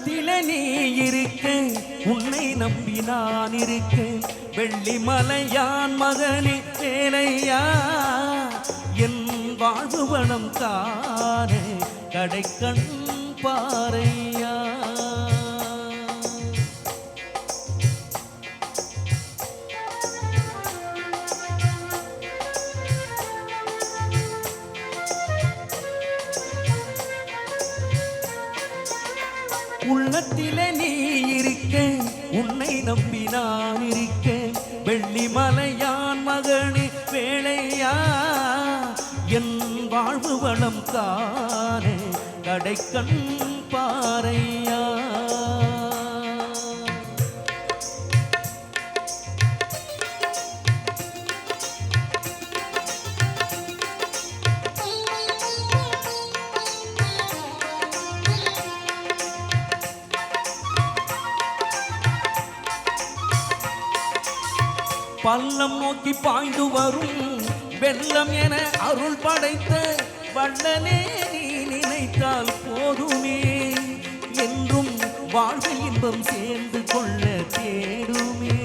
உள்ளத்திலே நீ இருக்க உன்னை நம்பி நான் இருக்க வெள்ளிமலையான் மகனே வேலையா என் வாழ்வு வளம் காண கடைக்கண் பாறையா உள்ளத்திலே நீ இருக்க உன்னை நம்பி நான் இருக்க வெள்ளிமலையான் மகனே வேலையா என் வாழ்வு வளம் காண கடைக்கண் பாறையா பள்ளம் நோக்கி பாய்ந்து வரும் வெள்ளம் என அருள் படைத்த வள்ளலே நீ நினைத்தால் போதுமே என்றும் வாழ்வில் இன்பம் சேர்ந்து கொள்ள தேடுமே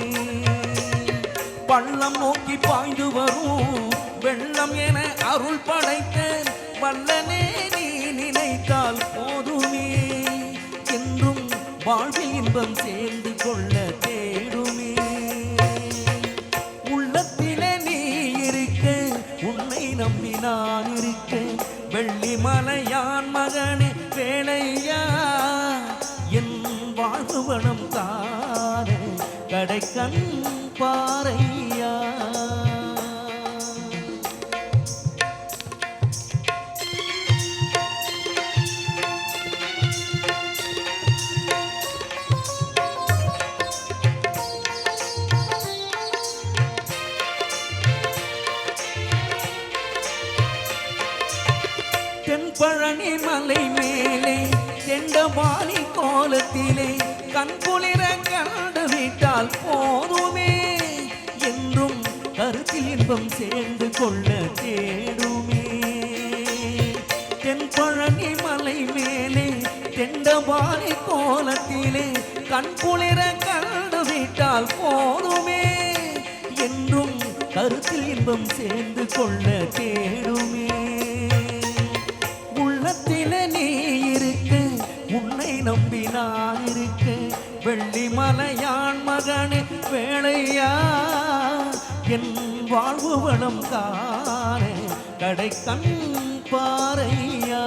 பள்ளம் நோக்கி பாய்ந்து வரும் வெள்ளம் என அருள் படைத்த வள்ளலே நீ நினைத்தால் போதுமே என்றும் வாழ்வில் இன்பம் சேர்ந்து கொள்ள தேடுமே நம்பி நான் இருக்க வெள்ளிமலையான் மகனே வேலையா என் வாழ்வு வளம் காண கடைக்கண் பாறையா தென்பழனி மலை மேலே தெண்டவாணி கோலத்திலே கண்குளிர கண்டு விட்டால் போதுமே என்றும் கருத்தில் இன்பம் சேர்ந்து கொள்ள தேடுமே தென்பழனி மலை மேலே தெண்டவாணி கோலத்திலே கண்குளிர கண்டு விட்டால் போதுமே என்றும் கருத்தில் இன்பம் சேர்ந்து கொள்ள தேடுமே உள்ளத்திலே நீ இருக்க உன்னை நம்பி நான் இருக்க வெள்ளிமலையான் மகனே வேலையா என் வாழ்வு வளம் காண கடைக்கண் பாறையா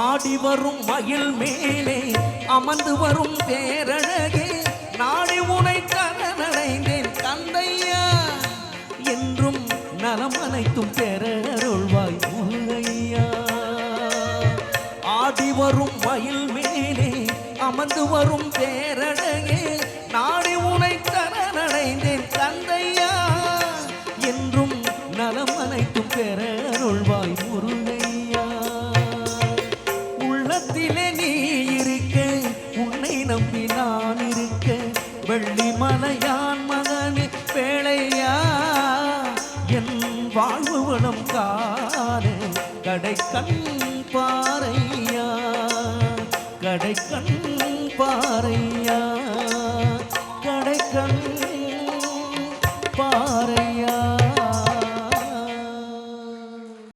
ஆடி வரும் மயில் மேலே அமர்ந்து வரும் பேரழகே நாடி உனை கனடைந்தேன் கந்தையா என்றும் நலம் அனைத்தும் பெறருள்வாய் முருகையா ஆடி வரும் மயில் மேலே அமர்ந்து வரும் பேரழகே நாடி உனை கனடைந்தேன் கந்தையா என்றும் நலம் அனைத்தும் பெறருள்வாய் முருகையா உள்ளத்திலே நீ இருக்க உன்னை நம்பி நான் இருக்க வெள்ளிமலையான் மகனே வேலையா என் வாழ்வு வளம் காண கடைக்கண் பாறையா கடைக்கண் பாறையா கடைக்கண்